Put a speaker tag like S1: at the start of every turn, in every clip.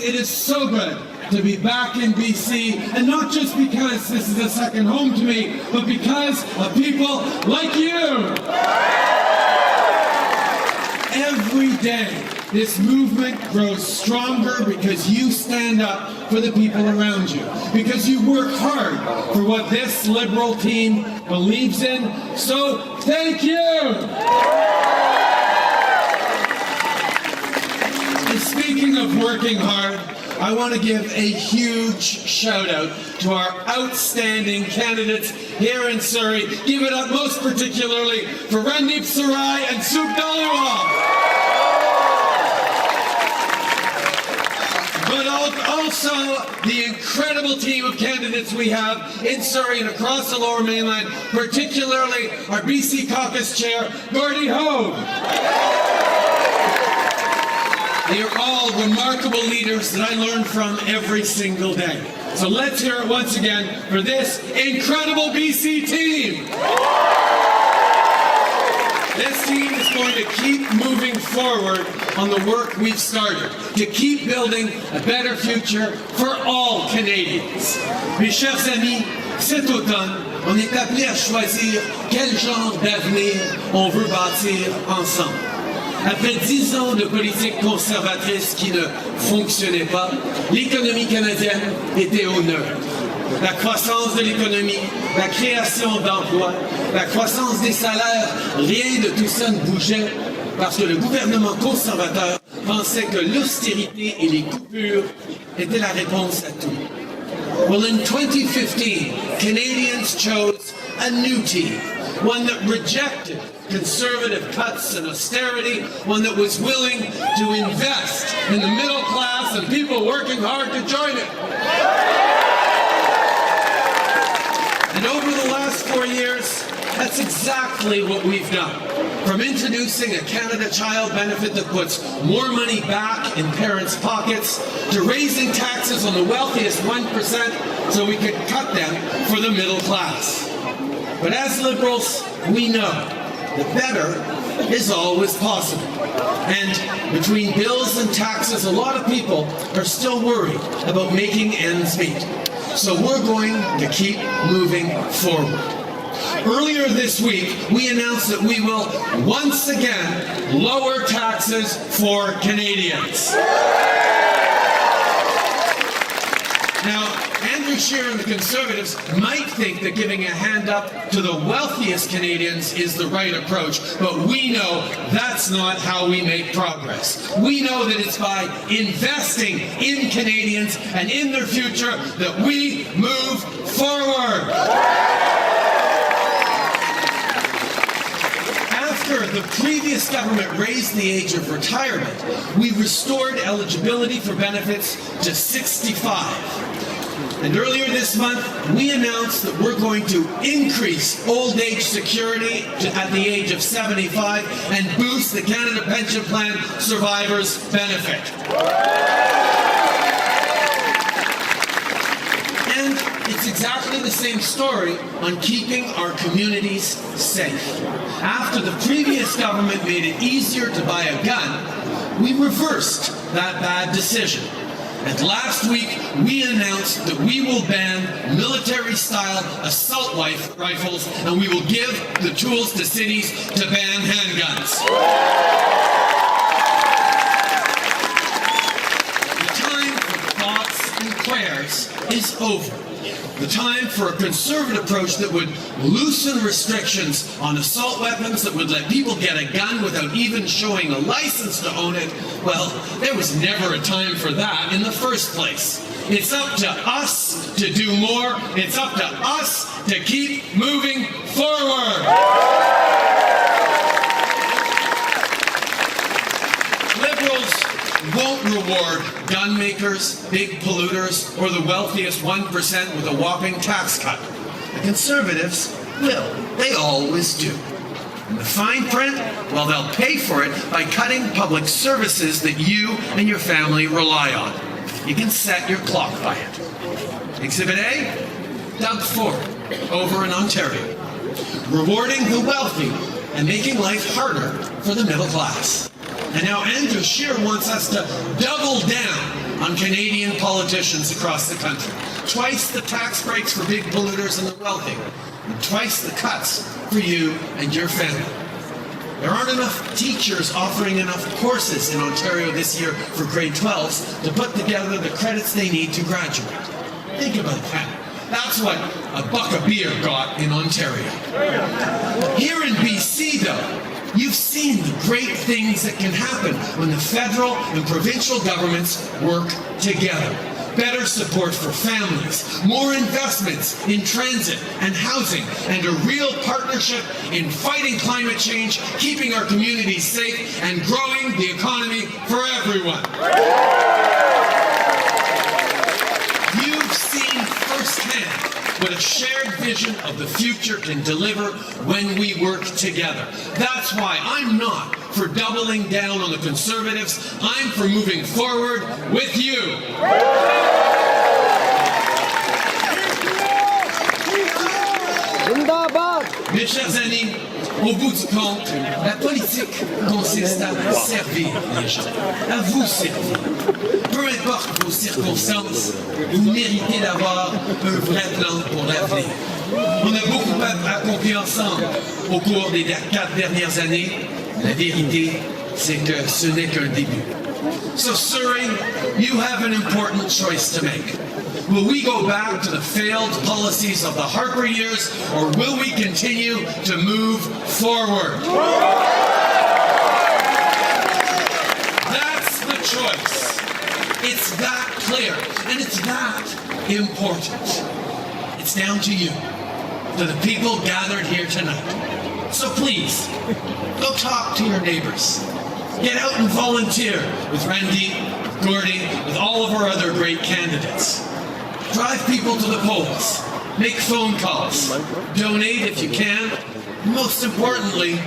S1: it is so good to be back in BC, and not just because this is a second home to me, but because of people like you. Every day, this movement grows stronger because you stand up for the people around you, because you work hard for what this Liberal team believes in. So, thank you! And speaking of working hard, I want to give a huge shout out to our outstanding candidates here in Surrey. Give it up most particularly for Randeep Sarai and Souk Dhaliwal. But also the incredible team of candidates we have in Surrey and across the Lower Mainland, particularly our BC Caucus Chair, Gordy Hogue. They are all remarkable leaders that I learn from every single day. So let's hear it once again for this incredible BC team. This team is going to keep moving forward on the work we've started, to keep building a better future for all Canadians. Mes chers amis, cet automne, on est appelé à choisir quel genre d'avenir on veut bâtir ensemble. Après 10 ans de politique conservatrice qui ne fonctionnait pas, l'économie canadienne était au neutre. La croissance de l'économie, la création d'emplois, la croissance des salaires, rien de tout ça ne bougeait parce que le gouvernement conservateur pensait que l'austérité et les coupures étaient la réponse à tout. Well, in 2015, Canadians chose a new team, one that rejected conservative cuts and austerity, one that was willing to invest in the middle class and people working hard to join it. And over the last 4 years, that's exactly what we've done. From introducing a Canada Child benefit that puts more money back in parents' pockets, to raising taxes on the wealthiest 1% so we could cut them for the middle class. But as Liberals, we know that better is always possible. And between bills and taxes, a lot of people are still worried about making ends meet. So we're going to keep moving forward. Earlier this week, we announced that we will once again lower taxes for Canadians. Now, Andrew Scheer and the Conservatives might think that giving a hand up to the wealthiest Canadians is the right approach, but we know that's not how we make progress. We know that it's by investing in Canadians and in their future that we move forward. After the previous government raised the age of retirement, we restored eligibility for benefits to 65. And earlier this month, we announced that we're going to increase old age security at the age of 75 and boost the Canada Pension Plan Survivors Benefit. And it's exactly the same story on keeping our communities safe. After the previous government made it easier to buy a gun, we reversed that bad decision. And last week, we announced that we will ban military-style assault rifles, and we will give the tools to cities to ban handguns. The time for thoughts and prayers is over. The time for a conservative approach that would loosen restrictions on assault weapons, that would let people get a gun without even showing a license to own it, well, there was never a time for that in the first place. It's up to us to do more. It's up to us to keep moving forward. Liberals won't reward gun makers, big polluters, or the wealthiest 1% with a whopping tax cut. The Conservatives will. They always do. And the fine print, well, they'll pay for it by cutting public services that you and your family rely on. You can set your clock by it. Exhibit A, Doug Ford, over in Ontario, rewarding the wealthy and making life harder for the middle class. And now Andrew Scheer wants us to double down on Canadian politicians across the country. Twice the tax breaks for big polluters and the wealthy, and twice the cuts for you and your family. There aren't enough teachers offering enough courses in Ontario this year for grade 12s to put together the credits they need to graduate. Think about that. That's what a buck of beer got in Ontario. Here in BC, though, you've seen the great things that can happen when the federal and provincial governments work together. Better support for families, more investments in transit and housing, and a real partnership in fighting climate change, keeping our communities safe, and growing the economy for everyone. You've seen firsthand what a shared vision of the future can deliver when we work together. That's why I'm not for doubling down on the Conservatives. I'm for moving forward with you. Mes chers amis, au bout du compte, la politique consiste à servir les gens, à vous servir. Peu importe vos circonstances, vous méritez d'avoir un vrai plan pour l'avenir. On a beaucoup accompli ensemble au cours des 4 dernières années. La vérité, c'est que ce n'est qu'un début. So Surrey, you have an important choice to make. Will we go back to the failed policies of the Harper years, or will we continue to move forward? That's the choice. It's that clear, and it's that important. It's down to you, to the people gathered here tonight. So please, go talk to your neighbors. Get out and volunteer with Randy, Gordy, with all of our other great candidates. Drive people to the polls. Make phone calls. Donate if you can. Most importantly,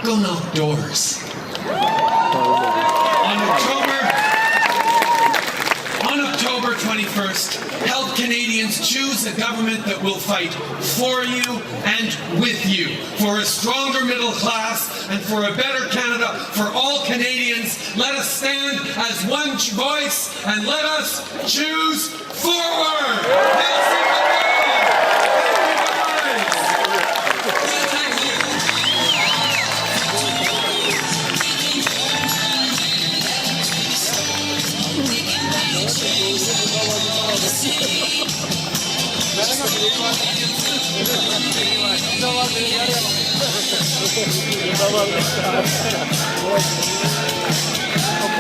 S1: go knock doors. On October 21st, help Canadians choose a government that will fight for you and with you, for a stronger middle class and for a better Canada for all Canadians. Let us stand as one voice and let us choose forward! Merci beaucoup! Thank you.